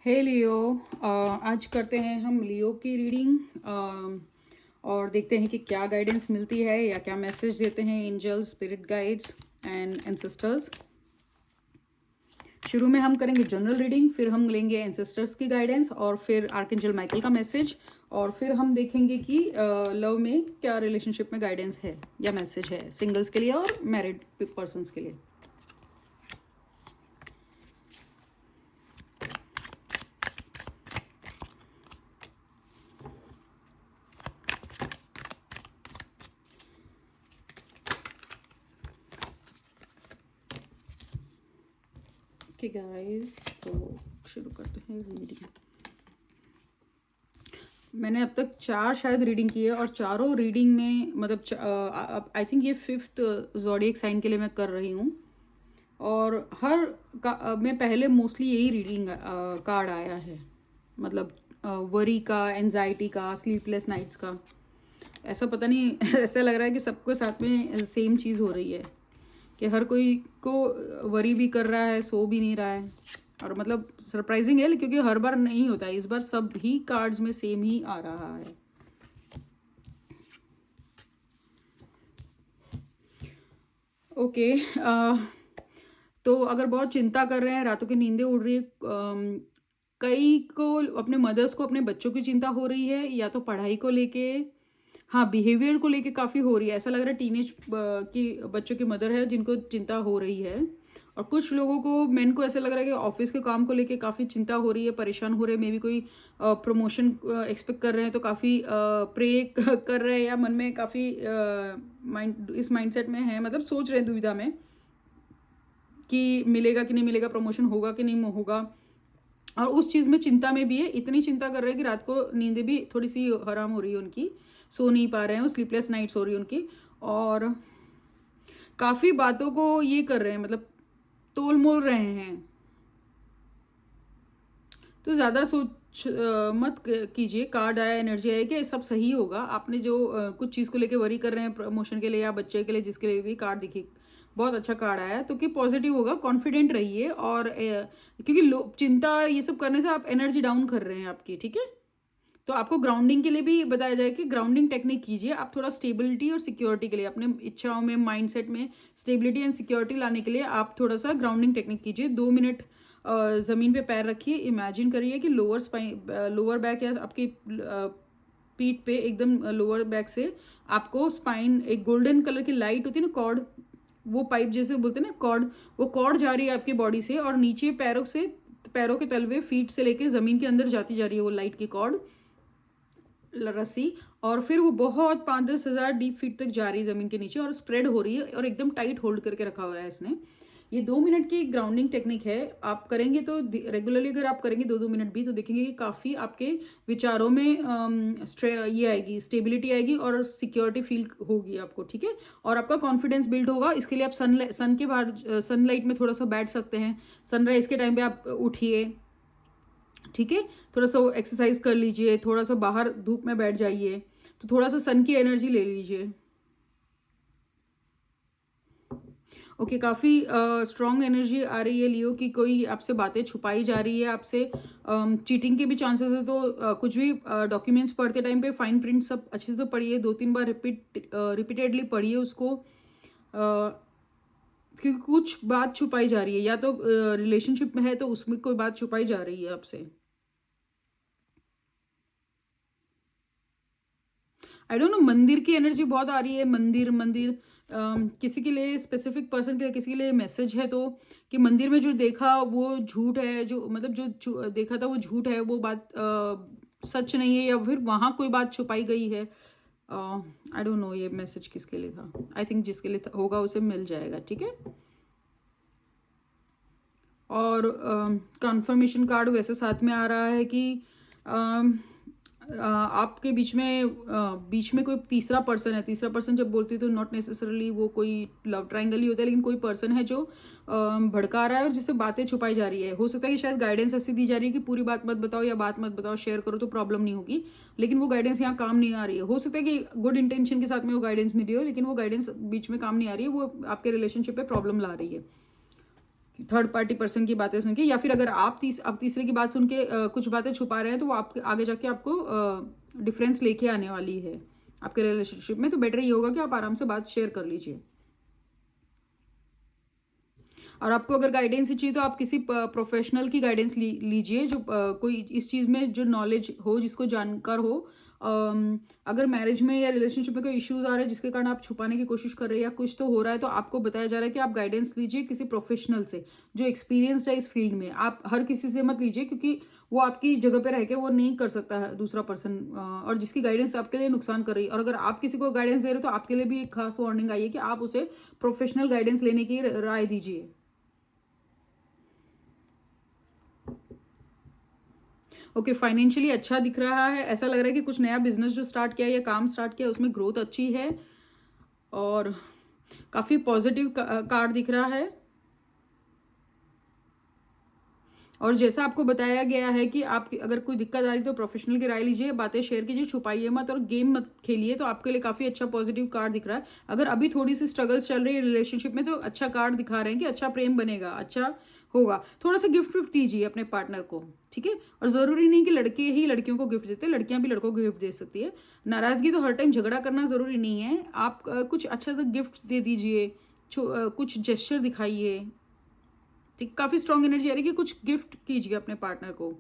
हे लियो। आज करते हैं हम लियो की रीडिंग और देखते हैं कि क्या गाइडेंस मिलती है या क्या मैसेज देते हैं angels, spirit guides and ancestors. शुरू में हम करेंगे जनरल रीडिंग, फिर हम लेंगे एंसेस्टर्स की गाइडेंस और फिर आर्कएंजल माइकल का मैसेज, और फिर हम देखेंगे कि लव में क्या रिलेशनशिप में गाइडेंस है या मैसेज है सिंगल्स के लिए और मैरिड पर्सन्स के लिए। ओके गाइस, तो शुरू करते हैं रीडिंग। मैंने अब तक 4 शायद रीडिंग की है और चारों रीडिंग में मतलब आई थिंक ये 5th ज़ोडिएक साइन के लिए मैं कर रही हूँ। और मैं पहले मोस्टली यही रीडिंग कार्ड आया है, मतलब वरी का, एंजाइटी का, स्लीपलेस नाइट्स का। ऐसा पता नहीं ऐसा लग रहा है कि सबके साथ में सेम चीज़ हो रही है कि हर कोई को वरी भी कर रहा है, सो भी नहीं रहा है। और मतलब सरप्राइजिंग है क्योंकि हर बार नहीं होता है, इस बार सब ही कार्ड्स में सेम ही आ रहा है। ओके, तो अगर बहुत चिंता कर रहे हैं, रातों की नींदें उड़ रही है, कई को अपने मदर्स को अपने बच्चों की चिंता हो रही है, या तो पढ़ाई को लेके, हाँ बिहेवियर को लेके काफ़ी हो रही है। ऐसा लग रहा है टीनेज की बच्चों की मदर है जिनको चिंता हो रही है। और कुछ लोगों को, मेन को ऐसा लग रहा है कि ऑफिस के काम को लेके काफ़ी चिंता हो रही है, परेशान हो रहे हैं। मे भी कोई प्रमोशन एक्सपेक्ट कर रहे हैं तो काफ़ी प्रे कर रहे हैं, या मन में काफ़ी इस माइंडसेट में है, मतलब सोच रहे हैं दुविधा में कि मिलेगा कि नहीं मिलेगा, प्रमोशन होगा कि नहीं होगा। और उस चीज़ में चिंता में भी है, इतनी चिंता कर रहे हैं कि रात को नींदें भी थोड़ी सी हराम हो रही है उनकी, सो नहीं पा रहे हैं, वो स्लीपलेस नाइट्स हो रही है उनकी। और काफ़ी बातों को ये कर रहे हैं, मतलब तोल मोल रहे हैं। तो ज़्यादा सोच मत कीजिए। कार्ड आया, एनर्जी आया कि सब सही होगा। आपने जो कुछ चीज़ को लेके वरी कर रहे हैं, प्रमोशन के लिए या बच्चे के लिए, जिसके लिए भी कार्ड दिखी, बहुत अच्छा कार्ड आया है, तो कि पॉजिटिव होगा, कॉन्फिडेंट रहिए। और क्योंकि चिंता ये सब करने से आप एनर्जी डाउन कर रहे हैं आपकी, ठीक है। तो आपको ग्राउंडिंग के लिए भी बताया जाए कि ग्राउंडिंग टेक्निक कीजिए आप, थोड़ा स्टेबिलिटी और सिक्योरिटी के लिए, अपने इच्छाओं में, माइंडसेट में स्टेबिलिटी एंड सिक्योरिटी लाने के लिए आप थोड़ा सा ग्राउंडिंग टेक्निक कीजिए। 2 मिनट ज़मीन पे पैर रखिए, इमेजिन करिए कि लोअर बैक या आपकी पीठ पे एकदम लोअर बैक से आपको स्पाइन, एक गोल्डन कलर की लाइट होती है ना, कॉर्ड, वो पाइप जैसे बोलते हैं ना कॉर्ड, वो कॉर्ड जा रही है आपकी बॉडी से और नीचे पैरों से, पैरों के तलवे, फीट से लेके ज़मीन के अंदर जाती जा रही है वो लाइट की कॉर्ड, रस्सी। और फिर वो बहुत 5-10 हज़ार डीप फीट तक जा रही है ज़मीन के नीचे और स्प्रेड हो रही है, और एकदम टाइट होल्ड करके रखा हुआ है इसने। ये 2 मिनट की ग्राउंडिंग टेक्निक है। आप करेंगे तो रेगुलरली अगर आप करेंगे 2-2 मिनट भी, तो देखेंगे कि काफ़ी आपके विचारों में ये आएगी, स्टेबिलिटी आएगी और सिक्योरिटी फील होगी आपको, ठीक है। और आपका कॉन्फिडेंस बिल्ड होगा। इसके लिए आप सन के बाहर, सनलाइट में थोड़ा सा बैठ सकते हैं। सनराइज के टाइम पे आप उठिए, ठीक है, थोड़ा सा एक्सरसाइज कर लीजिए, थोड़ा सा बाहर धूप में बैठ जाइए, तो थोड़ा सा सन की एनर्जी ले लीजिए। ओके, काफ़ी स्ट्रॉन्ग एनर्जी आ रही है लियो की, कोई आपसे बातें छुपाई जा रही है, आपसे चीटिंग के भी चांसेस है। तो कुछ भी डॉक्यूमेंट्स पढ़ते टाइम पे फाइन प्रिंट सब अच्छे से पढ़िए, 2-3 बार रिपीटेडली पढ़िए उसको, क्योंकि कुछ बात छुपाई जा रही है, या तो रिलेशनशिप में है तो उसमें कोई बात छुपाई जा रही है आपसे। आई डोंट नो, मंदिर की एनर्जी बहुत आ रही है। मंदिर मंदिर किसी के लिए, स्पेसिफिक पर्सन के लिए, किसी के लिए मैसेज है, तो कि मंदिर में जो देखा वो झूठ है, जो मतलब जो देखा था वो झूठ है, वो बात सच नहीं है, या फिर वहाँ कोई बात छुपाई गई है। आई डोंट नो ये मैसेज किसके लिए था। आई थिंक जिसके लिए होगा उसे मिल जाएगा, ठीक है। और कंफर्मेशन कार्ड वैसे साथ में आ रहा है कि आपके बीच में कोई तीसरा पर्सन है। तीसरा पर्सन जब बोलती है तो नॉट नेसेसरली वो कोई लव ट्रायंगल ही होता है, लेकिन कोई पर्सन है जो भड़का रहा है और जिससे बातें छुपाई जा रही है। हो सकता है कि शायद गाइडेंस ऐसी दी जा रही है कि पूरी बात मत बताओ, या बात मत बताओ, शेयर करो तो प्रॉब्लम नहीं होगी, लेकिन वो गाइडेंस यहाँ काम नहीं आ रही है। हो सकता है कि गुड इंटेंशन के साथ में वो गाइडेंस मिली हो, लेकिन वो गाइडेंस बीच में काम नहीं आ रही है, वो आपके रिलेशनशिप पे प्रॉब्लम ला रही है। थर्ड पार्टी पर्सन की बातें सुन के, या फिर अगर आप तीसरे की बात सुन के कुछ बातें छुपा रहे हैं तो वो आपके आगे जाके आपको डिफरेंस लेके आने वाली है आपके रिलेशनशिप में। तो बेटर ये होगा कि आप आराम से बात शेयर कर लीजिए। और आपको अगर गाइडेंस चाहिए तो आप किसी प्रोफेशनल की गाइडेंस लीजिए, जो कोई इस चीज़ में जो नॉलेज हो, जिसको जानकार हो। अगर मैरिज में या रिलेशनशिप में कोई इश्यूज आ रहे हैं जिसके कारण आप छुपाने की कोशिश कर रहे हैं या कुछ तो हो रहा है, तो आपको बताया जा रहा है कि आप गाइडेंस लीजिए किसी प्रोफेशनल से जो एक्सपीरियंस्ड है इस फील्ड में। आप हर किसी से मत लीजिए, क्योंकि वो आपकी जगह पे रह के वो नहीं कर सकता है दूसरा पर्सन, और जिसकी गाइडेंस आपके लिए नुकसान कर रही है। और अगर आप किसी को गाइडेंस दे रहे हो तो आपके लिए भी एक खास वार्निंग आई है कि आप उसे प्रोफेशनल गाइडेंस लेने की राय दीजिए। ओके, फाइनेंशियली अच्छा दिख रहा है, ऐसा लग रहा है कि कुछ नया बिजनेस जो स्टार्ट किया या काम स्टार्ट किया उसमें ग्रोथ अच्छी है, और काफ़ी पॉजिटिव कार्ड दिख रहा है। और जैसा आपको बताया गया है कि आप अगर कोई दिक्कत आ रही तो प्रोफेशनल की राय लीजिए, बातें शेयर कीजिए, छुपाइए मत और गेम मत खेलिए, तो आपके लिए काफ़ी अच्छा पॉजिटिव कार्ड दिख रहा है। अगर अभी थोड़ी सी स्ट्रगल्स चल रही है रिलेशनशिप में तो अच्छा कार्ड दिखा रहे हैं कि अच्छा प्रेम बनेगा, अच्छा होगा। थोड़ा सा गिफ्ट विफ्ट दीजिए अपने पार्टनर को, ठीक है। और ज़रूरी नहीं कि लड़के ही लड़कियों को गिफ्ट देते हैं, लड़कियां भी लड़कों को गिफ्ट दे सकती है। नाराज़गी तो हर टाइम झगड़ा करना ज़रूरी नहीं है। आप कुछ अच्छा सा गिफ्ट दे दीजिए, कुछ जेस्चर दिखाइए, ठीक। काफी स्ट्रॉन्ग एनर्जी आ रही है कि कुछ गिफ्ट कीजिए अपने पार्टनर को।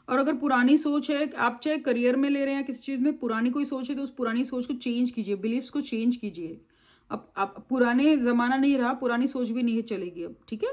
और अगर पुरानी सोच है, आप चाहे करियर में ले रहे हैं या किसी चीज में पुरानी कोई सोच है, तो उस पुरानी सोच को चेंज कीजिए, बिलीफ्स को चेंज कीजिए। अब पुराने जमाना नहीं रहा, पुरानी सोच भी नहीं चलेगी अब, ठीक है।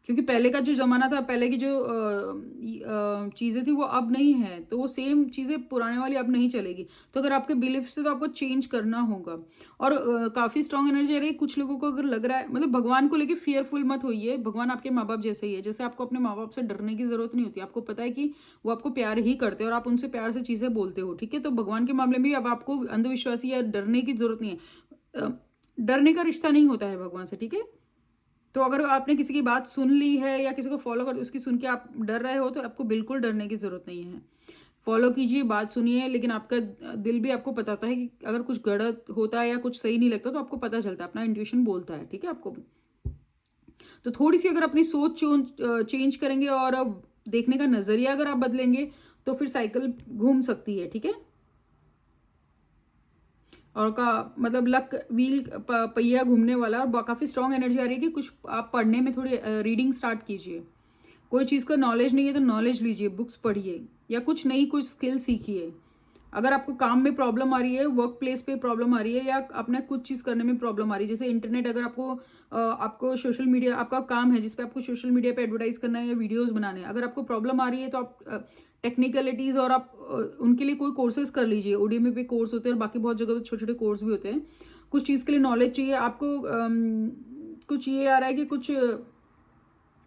क्योंकि पहले का जो ज़माना था, पहले की जो चीज़ें थी वो अब नहीं है, तो वो सेम चीज़ें पुराने वाली अब नहीं चलेगी। तो अगर आपके बिलीफ से, तो आपको चेंज करना होगा। और काफ़ी स्ट्रॉन्ग एनर्जी आ रही है। कुछ लोगों को अगर लग रहा है, मतलब भगवान को लेके फियरफुल मत होइए, भगवान आपके माँ बाप जैसे ही है। जैसे आपको अपने माँ बाप से डरने की ज़रूरत नहीं होती, आपको पता है कि वो आपको प्यार ही करते हैं और आप उनसे प्यार से चीज़ें बोलते हो, ठीक है। तो भगवान के मामले में भी अब आपको अंधविश्वासी या डरने की ज़रूरत नहीं है। डरने का रिश्ता नहीं होता है भगवान से, ठीक है। तो अगर आपने किसी की बात सुन ली है या किसी को फॉलो कर उसकी सुन के आप डर रहे हो, तो आपको बिल्कुल डरने की ज़रूरत नहीं है। फॉलो कीजिए, बात सुनिए, लेकिन आपका दिल भी आपको बताता है कि अगर कुछ गलत होता है या कुछ सही नहीं लगता, तो आपको पता चलता है, अपना इंट्यूशन बोलता है, ठीक है आपको भी। तो थोड़ी सी अगर अपनी सोच चेंज करेंगे और देखने का नज़रिया अगर आप बदलेंगे, तो फिर साइकिल घूम सकती है, ठीक है। और का मतलब लक व्हील पहिया घूमने वाला, और काफ़ी स्ट्रॉन्ग एनर्जी आ रही है कि कुछ आप पढ़ने में थोड़ी रीडिंग स्टार्ट कीजिए। कोई चीज़ का नॉलेज नहीं है तो नॉलेज लीजिए, बुक्स पढ़िए या कुछ नई कुछ स्किल सीखिए। अगर आपको काम में प्रॉब्लम आ रही है, वर्क प्लेस पे प्रॉब्लम आ रही है, या अपना कुछ चीज़ करने में प्रॉब्लम आ रही है, जैसे इंटरनेट, अगर आपको सोशल मीडिया, आपका काम है जिस पे आपको सोशल मीडिया पे एडवर्टाइज करना है या वीडियोस बनाने हैं, अगर आपको प्रॉब्लम आ रही है तो आप टेक्निकलिटीज़ और आप उनके लिए कोई कोर्सेज कर लीजिए। ओडीएमई पे कोर्स होते हैं और बाकी बहुत जगह पे छोटे छोटे कोर्स भी होते हैं। कुछ चीज़ के लिए नॉलेज चाहिए आपको, कुछ ये आ रहा है कि कुछ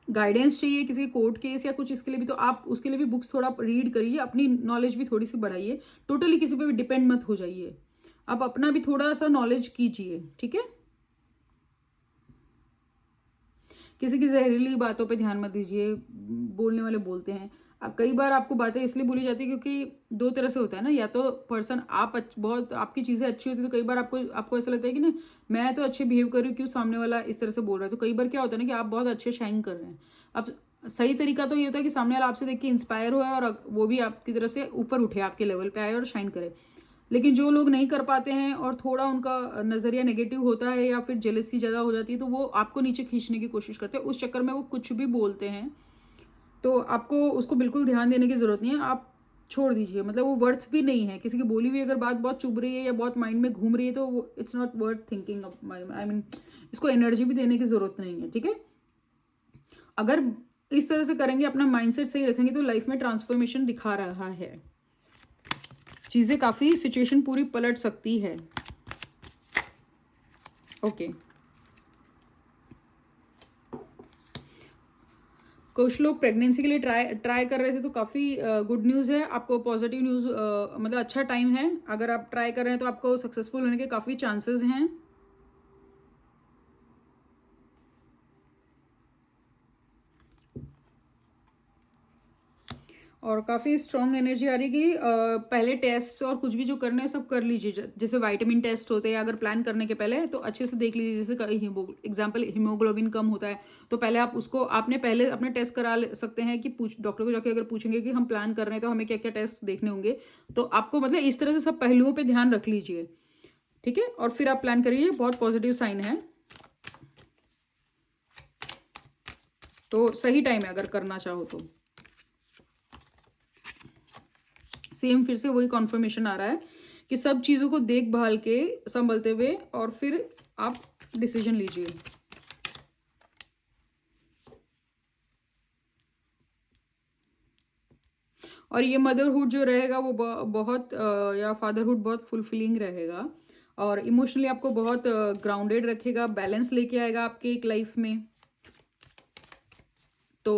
गाइडेंस चाहिए किसी कोर्ट केस या कुछ, इसके लिए भी तो आप उसके लिए भी बुक्स थोड़ा रीड करिए, अपनी नॉलेज भी थोड़ी सी बढ़ाइए। टोटली किसी पे भी डिपेंड मत हो जाइए, आप अपना भी थोड़ा सा नॉलेज कीजिए, ठीक है। किसी की जहरीली बातों पे ध्यान मत दीजिए, बोलने वाले बोलते हैं। अब कई बार आपको बातें इसलिए बोली जाती है क्योंकि दो तरह से होता है ना, या तो पर्सन आप बहुत आपकी चीज़ें अच्छी होती है, तो कई बार आपको आपको ऐसा लगता है कि ना मैं तो अच्छे बिहेव कर रही हूँ, क्यों सामने वाला इस तरह से बोल रहा है। तो कई बार क्या होता है ना कि आप बहुत अच्छे शाइन कर रहे हैं। अब सही तरीका तो ये होता है कि सामने वाला आपसे देख के इंस्पायर हुआ है और वो भी आपकी तरह से ऊपर उठे, आपके लेवल पे आए और शाइन करे। लेकिन जो लोग नहीं कर पाते हैं और थोड़ा उनका नज़रिया नेगेटिव होता है या फिर जेलसी ज़्यादा हो जाती है, तो वो आपको नीचे खींचने की कोशिश करते हैं, उस चक्कर में वो कुछ भी बोलते हैं। तो आपको उसको बिल्कुल ध्यान देने की ज़रूरत नहीं है, आप छोड़ दीजिए। मतलब वो वर्थ भी नहीं है, किसी की बोली हुई अगर बात बहुत चुभ रही है या बहुत माइंड में घूम रही है, तो वो it's not worth thinking of I mean इसको एनर्जी भी देने की ज़रूरत नहीं है, ठीक है। अगर इस तरह से करेंगे, अपना माइंडसेट सही रखेंगे, तो लाइफ में ट्रांसफॉर्मेशन दिखा रहा है। चीज़ें काफ़ी, सिचुएशन पूरी पलट सकती है। ओके, कुछ लोग प्रेगनेंसी के लिए ट्राई कर रहे थे, तो काफ़ी गुड न्यूज़ है आपको, पॉजिटिव न्यूज़, मतलब अच्छा टाइम है। अगर आप ट्राई कर रहे हैं तो आपको सक्सेसफुल होने के काफ़ी चांसेस हैं। और काफ़ी स्ट्रॉन्ग एनर्जी आ रही कि पहले टेस्ट और कुछ भी जो करना है सब कर लीजिए। जैसे विटामिन टेस्ट होते हैं, अगर प्लान करने के पहले तो अच्छे से देख लीजिए। जैसे एग्जांपल हीमोग्लोबिन कम होता है तो पहले आप उसको आपने पहले अपने टेस्ट करा सकते हैं कि डॉक्टर को जाके अगर पूछेंगे कि हम प्लान कर रहे हैं तो हमें क्या क्या टेस्ट देखने होंगे। तो आपको मतलब इस तरह से सब पहलुओं पर ध्यान रख लीजिए, ठीक है, और फिर आप प्लान करिए। बहुत पॉजिटिव साइन है, तो सही टाइम है अगर करना चाहो तो। सेम फिर से वही कॉन्फर्मेशन आ रहा है कि सब चीज़ों को देखभाल के संभलते हुए और फिर आप डिसीजन लीजिए। और ये मदरहुड जो रहेगा वो बहुत या फादरहुड बहुत फुलफिलिंग रहेगा और इमोशनली आपको बहुत ग्राउंडेड रखेगा, बैलेंस लेके आएगा आपके एक लाइफ में। तो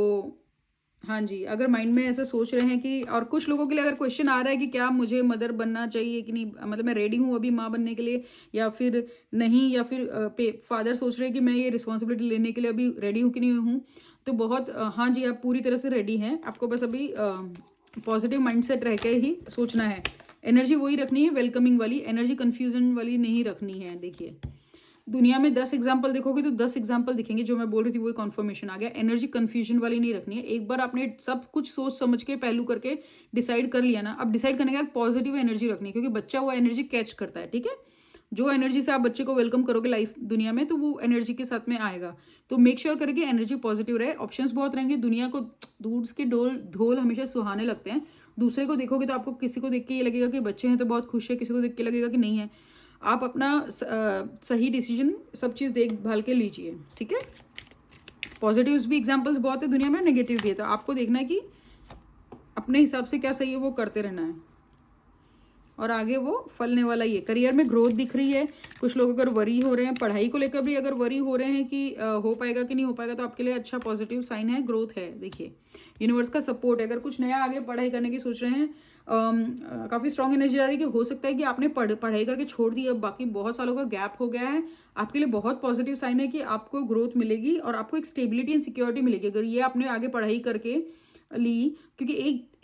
हाँ जी, अगर माइंड में ऐसा सोच रहे हैं कि, और कुछ लोगों के लिए अगर क्वेश्चन आ रहा है कि क्या मुझे मदर बनना चाहिए कि नहीं, मतलब मैं रेडी हूँ अभी माँ बनने के लिए या फिर नहीं, या फिर फादर सोच रहे हैं कि मैं ये रिस्पॉन्सिबिलिटी लेने के लिए अभी रेडी हूँ कि नहीं हूँ, तो बहुत हाँ जी, आप पूरी तरह से रेडी हैं। आपको बस अभी पॉजिटिव माइंडसेट रह के ही सोचना है। एनर्जी वही रखनी है, वेलकमिंग वाली एनर्जी, कन्फ्यूजन वाली नहीं रखनी है। देखिए दुनिया में 10 एग्जाम्पल देखोगे तो 10 एग्जाम्पल दिखेंगे, जो मैं बोल रही थी वही कॉन्फर्मेशन आ गया। एनर्जी कंफ्यूजन वाली नहीं रखनी है। एक बार आपने सब कुछ सोच समझ के पहलू करके डिसाइड कर लिया ना, अब डिसाइड करने के बाद पॉजिटिव एनर्जी रखनी है, क्योंकि बच्चा वो एनर्जी कैच करता है, ठीक है। जो एनर्जी से आप बच्चे को वेलकम करोगे लाइफ दुनिया में, तो वो एनर्जी के साथ में आएगा। तो मेक श्योर करें कि एनर्जी पॉजिटिव रहे। ऑप्शंस बहुत रहेंगे, दुनिया को दूर के ढोल हमेशा सुहाने लगते हैं। दूसरे को देखोगे तो आपको किसी को देख के ये लगेगा कि बच्चे हैं तो बहुत खुश है, किसी को देख के लगेगा कि नहीं है। आप अपना सही डिसीजन सब चीज़ देखभाल के लीजिए, ठीक है। पॉजिटिव्स भी एग्जांपल्स बहुत है दुनिया में, नेगेटिव भी है, तो आपको देखना है कि अपने हिसाब से क्या सही है वो करते रहना है और आगे वो फलने वाला ही है। करियर में ग्रोथ दिख रही है। कुछ लोग अगर वरी हो रहे हैं, पढ़ाई को लेकर भी अगर वरी हो रहे हैं कि हो पाएगा कि नहीं हो पाएगा, तो आपके लिए अच्छा पॉजिटिव साइन है, ग्रोथ है। देखिए यूनिवर्स का सपोर्ट है। अगर कुछ नया आगे पढ़ाई करने की सोच रहे हैं, काफ़ी स्ट्रॉन्ग एनर्जी आ रही है कि हो सकता है कि आपने पढ़ाई करके छोड़ दी, अब बाकी बहुत सालों का गैप हो गया है। आपके लिए बहुत पॉजिटिव साइन है कि आपको ग्रोथ मिलेगी और आपको एक स्टेबिलिटी एंड सिक्योरिटी मिलेगी अगर ये आपने आगे पढ़ाई करके ली। क्योंकि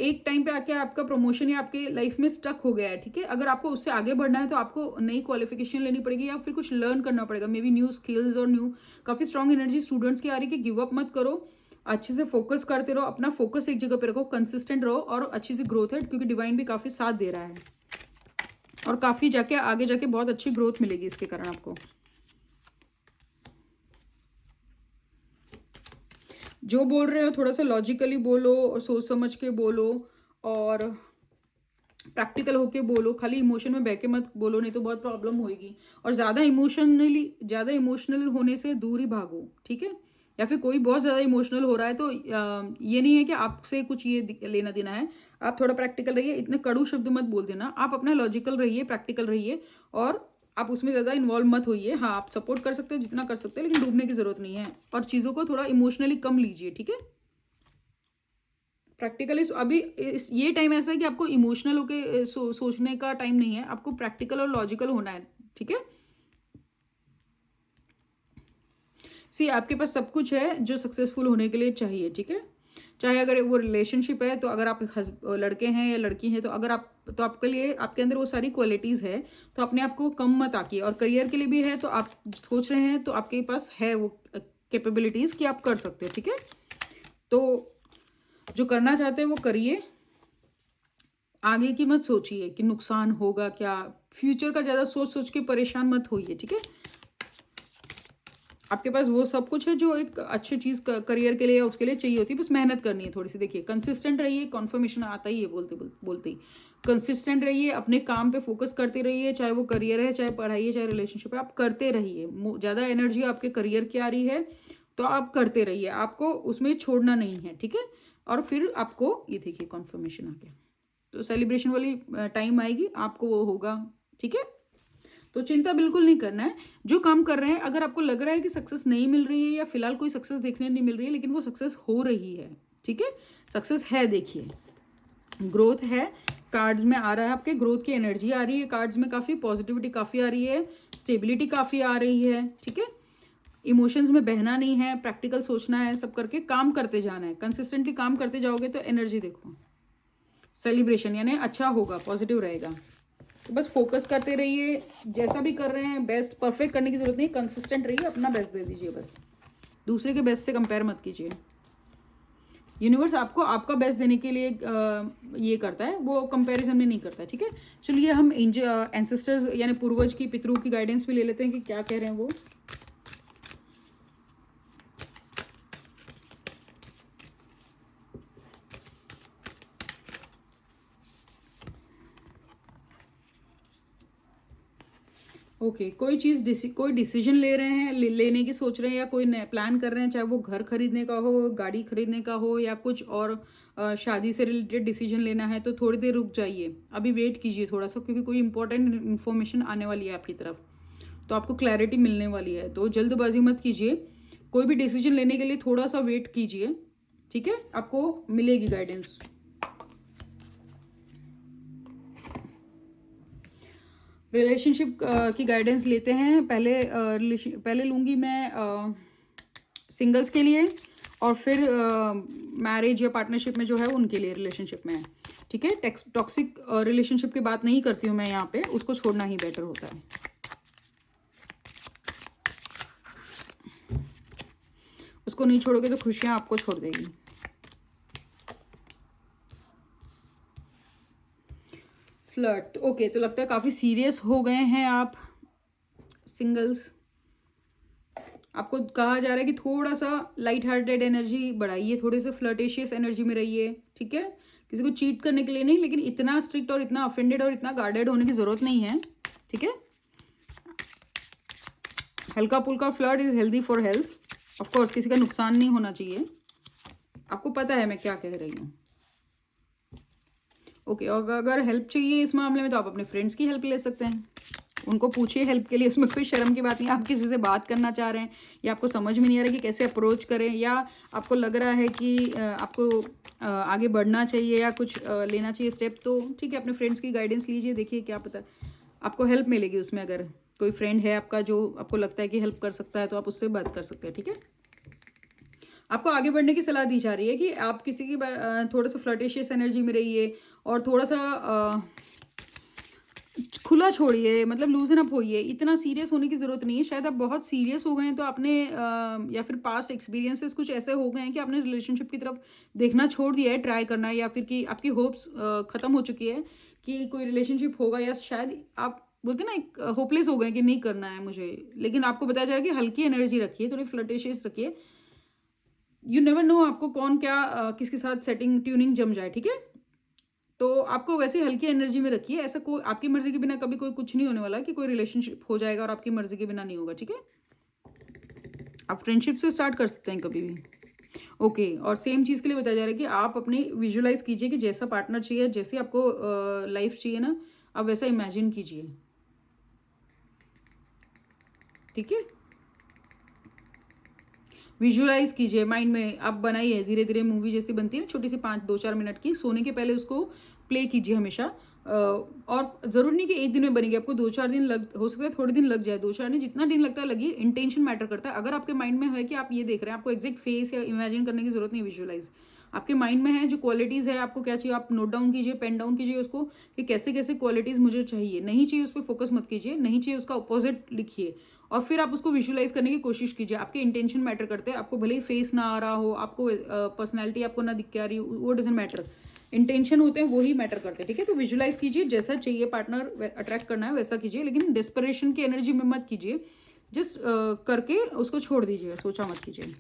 एक टाइम पे आके आपका प्रमोशन या आपके लाइफ में स्टक हो गया है, ठीक है। अगर आपको उससे आगे बढ़ना है तो आपको नई क्वालिफिकेशन लेनी पड़ेगी या फिर कुछ लर्न करना पड़ेगा, मे बी न्यू स्किल्स और न्यू। काफ़ी स्ट्रॉन्ग एनर्जी स्टूडेंट्स की आ रही है कि गिव अप मत करो, अच्छे से फोकस करते रहो, अपना फोकस एक जगह पे रखो, कंसिस्टेंट रहो और अच्छी सी ग्रोथ है, क्योंकि डिवाइन भी काफ़ी साथ दे रहा है और काफ़ी जाके आगे जाके बहुत अच्छी ग्रोथ मिलेगी इसके कारण आपको। जो बोल रहे हो थोड़ा सा लॉजिकली बोलो और सोच समझ के बोलो और प्रैक्टिकल होके बोलो। खाली इमोशन में बह के मत बोलो, नहीं तो बहुत प्रॉब्लम होगी। और ज़्यादा इमोशनल होने से दूर ही भागो, ठीक है। या फिर कोई बहुत ज़्यादा इमोशनल हो रहा है तो ये नहीं है कि आपसे कुछ ये लेना देना है। आप थोड़ा प्रैक्टिकल रहिए, इतने कड़ू शब्द मत बोल देना। आप अपना लॉजिकल रहिए, प्रैक्टिकल रहिए और आप उसमें ज़्यादा इन्वॉल्व मत होइए। हाँ, आप सपोर्ट कर सकते हो जितना कर सकते हो, लेकिन डूबने की ज़रूरत नहीं है। और चीज़ों को थोड़ा इमोशनली कम लीजिए, ठीक है। प्रैक्टिकली अभी ये टाइम ऐसा है कि आपको इमोशनल होके सोचने का टाइम नहीं है, आपको प्रैक्टिकल और लॉजिकल होना है, ठीक है। सी आपके पास सब कुछ है जो सक्सेसफुल होने के लिए चाहिए, ठीक है। चाहे अगर वो रिलेशनशिप है, तो अगर आप लड़के हैं या लड़की हैं, तो अगर आप तो आपके लिए आपके अंदर वो सारी क्वालिटीज़ है, तो अपने आप को कम मत आकिए। और करियर के लिए भी है, तो आप सोच रहे हैं तो आपके पास है वो कैपेबिलिटीज़ कि आप कर सकते हो, ठीक है। तो जो करना चाहते हैं वो करिए, आगे की मत सोचिए कि नुकसान होगा क्या। फ्यूचर का ज़्यादा सोच सोच के परेशान मत होइए, ठीक है। आपके पास वो सब कुछ है जो एक अच्छी चीज़ करियर के लिए या उसके लिए चाहिए होती है, बस मेहनत करनी है थोड़ी सी। देखिए कंसिस्टेंट रहिए, कॉन्फर्मेशन आता ही है बोलते ही। कंसिस्टेंट रहिए, अपने काम पे फोकस करते रहिए, चाहे वो करियर है, चाहे पढ़ाई है, चाहे रिलेशनशिप है, आप करते रहिए। ज़्यादा एनर्जी आपके करियर की आ रही है तो आप करते रहिए, आपको उसमें छोड़ना नहीं है, ठीक है। और फिर आपको ये देखिए कॉन्फर्मेशन आ गया, तो सेलिब्रेशन वाली टाइम आएगी, आपको वो होगा, ठीक है। तो चिंता बिल्कुल नहीं करना है। जो काम कर रहे हैं, अगर आपको लग रहा है कि सक्सेस नहीं मिल रही है या फिलहाल कोई सक्सेस देखने नहीं मिल रही है, लेकिन वो सक्सेस हो रही है, ठीक है। सक्सेस है, देखिए ग्रोथ है, कार्ड्स में आ रहा है, आपके ग्रोथ की एनर्जी आ रही है, कार्ड्स में काफ़ी पॉजिटिविटी काफ़ी आ रही है, स्टेबिलिटी काफ़ी आ रही है, ठीक है। इमोशंस में बहना नहीं है, प्रैक्टिकल सोचना है, सब करके काम करते जाना है। कंसिस्टेंटली काम करते जाओगे तो एनर्जी देखो, सेलिब्रेशन, यानी अच्छा होगा, पॉजिटिव रहेगा। तो बस फोकस करते रहिए, जैसा भी कर रहे हैं बेस्ट, परफेक्ट करने की जरूरत नहीं, कंसिस्टेंट रहिए, अपना बेस्ट दे दीजिए बस, दूसरे के बेस्ट से कंपेयर मत कीजिए। यूनिवर्स आपको आपका बेस्ट देने के लिए ये करता है, वो कंपैरिजन में नहीं करता, ठीक है। चलिए हम एंसेस्टर्स यानी पूर्वज की, पितरों की गाइडेंस भी ले लेते हैं कि क्या कह रहे हैं वो। ओके कोई चीज़ कोई डिसीजन ले रहे हैं, लेने की सोच रहे हैं, या कोई नया प्लान कर रहे हैं, चाहे वो घर खरीदने का हो, गाड़ी खरीदने का हो, या कुछ और शादी से रिलेटेड डिसीजन लेना है, तो थोड़ी देर रुक जाइए, अभी वेट कीजिए थोड़ा सा, क्योंकि कोई इंपॉर्टेंट इन्फॉर्मेशन आने वाली है आपकी तरफ, तो आपको क्लैरिटी मिलने वाली है। तो जल्दबाजी मत कीजिए, कोई भी डिसीजन लेने के लिए थोड़ा सा वेट कीजिए, ठीक है, आपको मिलेगी गाइडेंस। रिलेशनशिप की गाइडेंस लेते हैं। पहले लूँगी मैं सिंगल्स के लिए, और फिर मैरिज या पार्टनरशिप में जो है उनके लिए, रिलेशनशिप में, ठीक है। टॉक्सिक रिलेशनशिप की बात नहीं करती हूँ मैं यहाँ पे, उसको छोड़ना ही बेटर होता है। उसको नहीं छोड़ोगे तो खुशियाँ आपको छोड़ देगी। फ्लर्ट, ओके, तो लगता है काफ़ी सीरियस हो गए हैं आप सिंगल्स। आपको कहा जा रहा है कि थोड़ा सा लाइट हार्टेड एनर्जी बढ़ाइए, थोड़े से फ्लर्टेशियस एनर्जी में रहिए, ठीक है। किसी को चीट करने के लिए नहीं, लेकिन इतना स्ट्रिक्ट और इतना ऑफेंडेड और इतना गार्डेड होने की ज़रूरत नहीं है, ठीक है। हल्का फुल्का flirt is healthy for health, of course किसी का नुकसान नहीं होना चाहिए। आपको पता है मैं क्या कह रही हूँ, ओके। और अगर हेल्प चाहिए इस मामले में तो आप अपने फ्रेंड्स की हेल्प ले सकते हैं, उनको पूछिए हेल्प के लिए, उसमें कोई शर्म की बात नहीं। आप किसी से बात करना चाह रहे हैं, या आपको समझ में नहीं आ रहा कि कैसे अप्रोच करें, या आपको लग रहा है कि आपको आगे बढ़ना चाहिए या कुछ लेना चाहिए स्टेप, तो ठीक है, अपने फ्रेंड्स की गाइडेंस लीजिए, देखिए क्या पता आपको हेल्प मिलेगी उसमें। अगर कोई फ्रेंड है आपका जो आपको लगता है कि हेल्प कर सकता है, तो आप उससे बात कर सकते हैं, ठीक है। आपको आगे बढ़ने की सलाह दी जा रही है कि आप किसी की थोड़ा सा फ्लर्टेशियस एनर्जी में रहिए, और थोड़ा सा खुला छोड़िए, मतलब लूजन अप होइए, इतना सीरियस होने की ज़रूरत नहीं है। शायद आप बहुत सीरियस हो गए हैं, तो आपने या फिर पास्ट एक्सपीरियंसेस कुछ ऐसे हो गए हैं कि आपने रिलेशनशिप की तरफ देखना छोड़ दिया है, ट्राई करना, या फिर कि आपकी होप्स ख़त्म हो चुकी है कि कोई रिलेशनशिप होगा, या शायद आप बोलते ना एक होपलेस हो गए कि नहीं करना है मुझे। लेकिन आपको बताया जा रहा है कि हल्की एनर्जी रखिए, थोड़ी फ्लर्टेशियस रखिए, यू नेवर नो आपको कौन क्या किसके साथ सेटिंग ट्यूनिंग जम जाए, ठीक है। तो आपको वैसे हल्की एनर्जी में रखिए, ऐसा कोई आपकी मर्जी के बिना कभी कोई कुछ नहीं होने वाला कि कोई रिलेशनशिप हो जाएगा और आपकी मर्जी के बिना नहीं होगा, ठीक है। आप फ्रेंडशिप से स्टार्ट कर सकते हैं कभी भी, ओके। और सेम चीज़ के लिए बताया जा रहा है कि आप अपनी विजुलाइज कीजिए कि जैसा पार्टनर चाहिए, जैसे आपको लाइफ चाहिए ना, आप वैसा इमेजिन कीजिए, ठीक है। विजुलाइज कीजिए माइंड में, आप बनाइए, धीरे धीरे मूवी जैसी बनती है ना, छोटी सी 5-2-4 मिनट की, सोने के पहले उसको प्ले कीजिए हमेशा। और ज़रूरी नहीं कि एक दिन में बनेगी, आपको 2-4 दिन हो सकता है, थोड़े दिन लग जाए, 2-4 दिन, जितना दिन लगता है लगिए, इंटेंशन मैटर करता है। अगर आपके माइंड में है कि आप ये देख रहे हैं, आपको एग्जैक्ट फेस या इमेजिन करने की जरूरत नहीं, विजुलाइज आपके माइंड में है, जो क्वालिटीज़ है आपको क्या चाहिए, आप नोट डाउन कीजिए, पेन डाउन कीजिए उसको, कि कैसे कैसे क्वालिटीज़ मुझे चाहिए। नहीं चाहिए उस पर फोकस मत कीजिए, नहीं चाहिए उसका अपोजिट लिखिए, और फिर आप उसको विजुलाइज करने की कोशिश कीजिए। आपके इंटेंशन मैटर करते हैं, आपको भले ही फेस ना आ रहा हो, आपको पर्सनैलिटी आपको ना दिख के आ रही हो, वो डजेंट मैटर, इंटेंशन होते हैं वही मैटर करते हैं, ठीक है। तो विजुलाइज कीजिए, जैसा चाहिए पार्टनर अट्रैक्ट करना है वैसा कीजिए, लेकिन डिस्परेशन की एनर्जी में मत कीजिए, जस्ट करके उसको छोड़ दीजिए, सोचा मत कीजिए।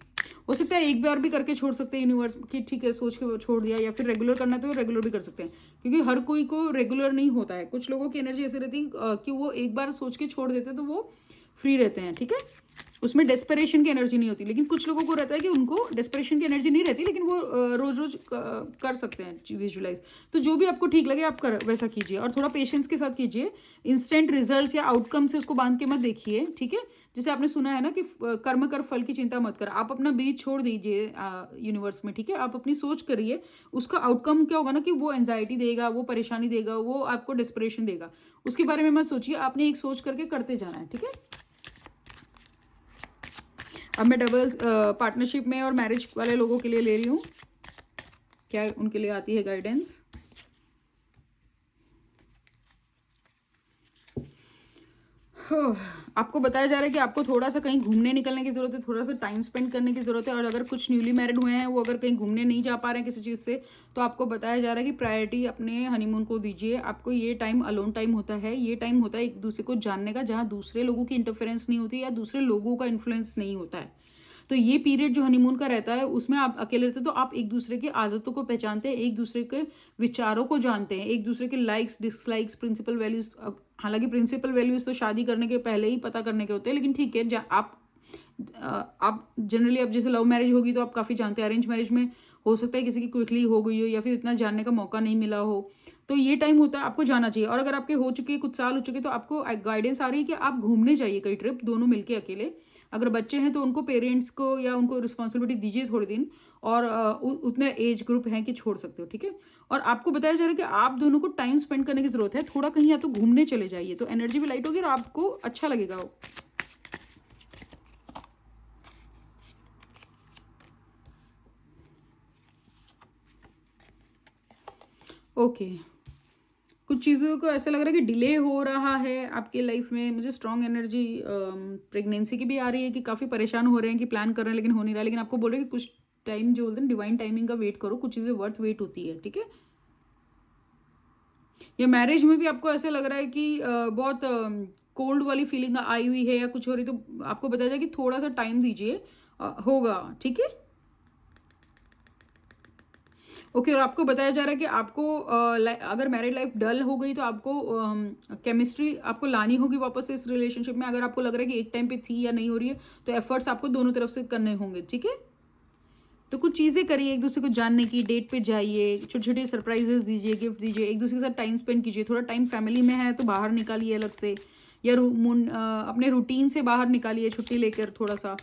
हो सकता है एक बार भी करके छोड़ सकते हैं यूनिवर्स की, ठीक है, सोच के छोड़ दिया, या फिर रेगुलर करना है तो रेगुलर भी कर सकते हैं, क्योंकि हर कोई को रेगुलर नहीं होता है। कुछ लोगों की एनर्जी ऐसी रहती है कि वो एक बार सोच के छोड़ देते हैं तो वो फ्री रहते हैं, ठीक है, उसमें डेस्परेशन की एनर्जी नहीं होती। लेकिन कुछ लोगों को रहता है कि उनको डेस्परेशन की एनर्जी नहीं रहती, लेकिन वो रोज रोज कर सकते हैं विजुलाइज। तो जो भी आपको ठीक लगे आप वैसा कीजिए, और थोड़ा पेशेंस के साथ कीजिए। इंस्टेंट रिजल्ट्स या आउटकम से उसको बांध के मत देखिए, ठीक है। जैसे आपने सुना है ना कि कर्म कर फल की चिंता मत कर, आप अपना बीज छोड़ दीजिए यूनिवर्स में, ठीक है। आप अपनी सोच करिए, उसका आउटकम क्या होगा ना, कि वो एंजाइटी देगा, वो परेशानी देगा, वो आपको डिस्परेशन देगा, उसके बारे में मत सोचिए, आपने एक सोच करके करते जाना है, ठीक है। अब मैं डबल पार्टनरशिप में और मैरिज वाले लोगों के लिए ले रही हूँ, क्या उनके लिए आती है गाइडेंस। आपको बताया जा रहा है कि आपको थोड़ा सा कहीं घूमने निकलने की ज़रूरत है, थोड़ा सा टाइम स्पेंड करने की ज़रूरत है। और अगर कुछ न्यूली मैरिड हुए हैं, वो अगर कहीं घूमने नहीं जा पा रहे हैं किसी चीज़ से, तो आपको बताया जा रहा है कि प्रायोरिटी अपने हनीमून को दीजिए। आपको ये टाइम अलोन टाइम होता है, ये टाइम होता है एक दूसरे को जानने का, जहाँ दूसरे लोगों की इंटरफेरेंस नहीं होती या दूसरे लोगों का इन्फ्लुएंस नहीं होता है। तो ये पीरियड जो हनीमून का रहता है, उसमें आप अकेले रहते हैं, तो आप एक दूसरे की आदतों को पहचानते हैं, एक दूसरे के विचारों को जानते हैं, एक दूसरे के लाइक्स डिसलाइक्स प्रिंसिपल वैल्यूज। हालांकि प्रिंसिपल वैल्यूज तो शादी करने के पहले ही पता करने के होते हैं, लेकिन ठीक है, आप जनरली, अब जैसे लव मैरिज होगी तो आप काफ़ी जानते हैं। अरेंज मैरिज में हो सकता है किसी की क्विकली हो गई हो या फिर इतना जानने का मौका नहीं मिला हो। तो ये टाइम होता है, आपको जाना चाहिए। और अगर आपके हो चुके कुछ साल हो चुके, तो आपको गाइडेंस आ रही है कि आप घूमने जाइए कई ट्रिप, दोनों मिलके अकेले। अगर बच्चे हैं तो उनको पेरेंट्स को या उनको रिस्पॉन्सिबिलिटी दीजिए थोड़े दिन, और उतने एज ग्रुप हैं कि छोड़ सकते हो, ठीक है। और आपको बताया जा रहा है कि आप दोनों को टाइम स्पेंड करने की जरूरत है, थोड़ा कहीं या तो घूमने चले जाइए, तो एनर्जी भी लाइट होगी और आपको अच्छा लगेगा। ओके, कुछ चीज़ों को ऐसा लग रहा है कि डिले हो रहा है आपके लाइफ में। मुझे स्ट्रॉन्ग एनर्जी प्रेगनेंसी की भी आ रही है कि काफ़ी परेशान हो रहे हैं, कि प्लान कर रहे हैं लेकिन हो नहीं रहा। लेकिन आपको बोल रहे हैं कि कुछ टाइम, जो बोलते हैं डिवाइन टाइमिंग का, वेट करो, कुछ चीज़ें वर्थ वेट होती है, ठीक है। या मैरिज में भी आपको ऐसा लग रहा है कि बहुत कोल्ड वाली फीलिंग आई हुई है या कुछ हो रही, तो आपको बताया जाए कि थोड़ा सा टाइम दीजिए, होगा, ठीक है। ओके, और आपको बताया जा रहा है कि आपको अगर मैरिड लाइफ डल हो गई तो आपको केमिस्ट्री आपको लानी होगी वापस से इस रिलेशनशिप में। अगर आपको लग रहा है कि एक टाइम पे थी या नहीं हो रही है, तो एफर्ट्स आपको दोनों तरफ से करने होंगे, ठीक है। तो कुछ चीज़ें करिए एक दूसरे को जानने की, डेट पे जाइए, छोटे छोटे सरप्राइजेस दीजिए, गिफ्ट दीजिए, एक दूसरे के साथ टाइम स्पेंड कीजिए। थोड़ा टाइम फैमिली में है तो बाहर निकालिए अलग से, या अपने रूटीन से बाहर निकालिए, छुट्टी लेकर थोड़ा सा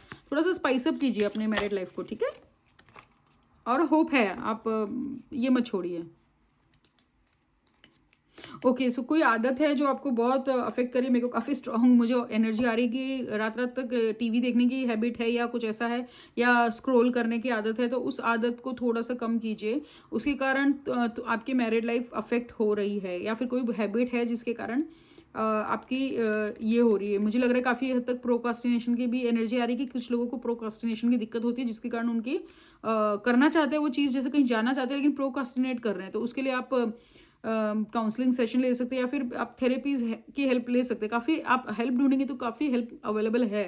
स्पाइस अप कीजिए अपने मैरिड लाइफ को, ठीक है। और होप है, आप ये मत छोड़िए। ओके, सो कोई आदत है जो आपको बहुत अफेक्ट करी। मेरे को काफ़ी स्ट्रांग मुझे एनर्जी आ रही कि रात रात तक टीवी देखने की हैबिट है या कुछ ऐसा है, या स्क्रॉल करने की आदत है, तो उस आदत को थोड़ा सा कम कीजिए। उसके कारण तो आपकी मैरिड लाइफ अफेक्ट हो रही है, या फिर कोई हैबिट है जिसके कारण आपकी ये हो रही है। मुझे लग रहा है काफ़ी हद तक प्रोकास्टिनेशन की भी एनर्जी आ रही है, कि कुछ लोगों को प्रोकास्टिनेशन की दिक्कत होती है, जिसके कारण उनकी करना चाहते हैं वो चीज़, जैसे कहीं जाना चाहते हैं लेकिन प्रोकास्टिनेट कर रहे हैं। तो उसके लिए आप काउंसलिंग सेशन ले सकते हैं, या फिर आप थेरेपीज की हेल्प ले सकते हैं। काफ़ी आप हेल्प ढूंढेंगे तो काफ़ी हेल्प अवेलेबल है।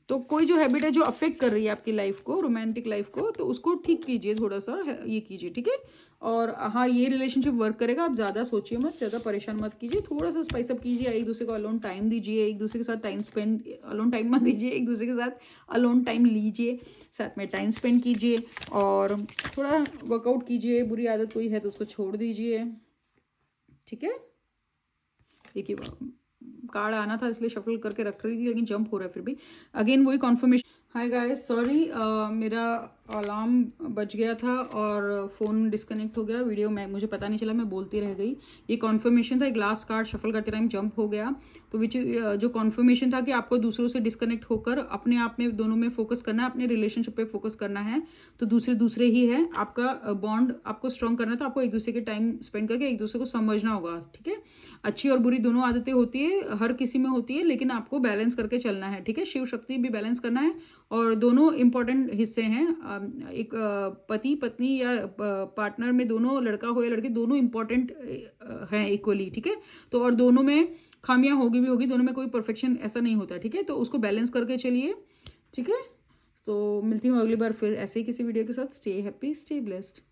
तो कोई जो हैबिट है जो अफेक्ट कर रही है आपकी लाइफ को, रोमांटिक लाइफ को, तो उसको ठीक कीजिए, थोड़ा सा ये कीजिए, ठीक है। और हाँ, ये रिलेशनशिप वर्क करेगा, आप ज़्यादा सोचिए मत, ज़्यादा परेशान मत कीजिए, थोड़ा सा स्पाइस अप कीजिए, एक दूसरे को अलोन टाइम दीजिए, एक दूसरे के साथ टाइम स्पेंड, अलोन टाइम मत दीजिए, एक दूसरे के साथ अलोन टाइम लीजिए, साथ में टाइम स्पेंड कीजिए, और थोड़ा वर्कआउट कीजिए। बुरी आदत कोई है तो उसको छोड़ दीजिए, ठीक है। देखिए, कार्ड आना था इसलिए शफल करके रख रही थी, लेकिन जंप हो रहा है फिर भी। अगेन वही कॉन्फर्मेशन। हाय गाइस, सॉरी, मेरा अलार्म बज गया था और फ़ोन डिस्कनेक्ट हो गया। वीडियो में मुझे पता नहीं चला, मैं बोलती रह गई। ये कॉन्फर्मेशन था, एक लास्ट कार्ड शफल करते टाइम जंप हो गया। तो जो कॉन्फर्मेशन था कि आपको दूसरों से डिस्कनेक्ट होकर अपने आप में, दोनों में फोकस करना है, अपने रिलेशनशिप पे फोकस करना है। तो दूसरे ही है, आपका बॉन्ड आपको स्ट्रॉन्ग करना था। आपको एक दूसरे के टाइम स्पेंड करके एक दूसरे को समझना होगा, ठीक है। अच्छी और बुरी दोनों आदतें होती है, हर किसी में होती है, लेकिन आपको बैलेंस करके चलना है, ठीक है। शिव शक्ति भी बैलेंस करना है, और दोनों इंपॉर्टेंट हिस्से हैं। एक पति पत्नी या पार्टनर में, दोनों लड़का हो या लड़की, दोनों इंपॉर्टेंट हैं इक्वली, ठीक है। तो और दोनों में खामियां होगी भी होगी, दोनों में कोई परफेक्शन ऐसा नहीं होता, ठीक है। तो उसको बैलेंस करके चलिए, ठीक है। तो मिलती हूँ अगली बार फिर ऐसे ही किसी वीडियो के साथ। Stay happy, stay blessed.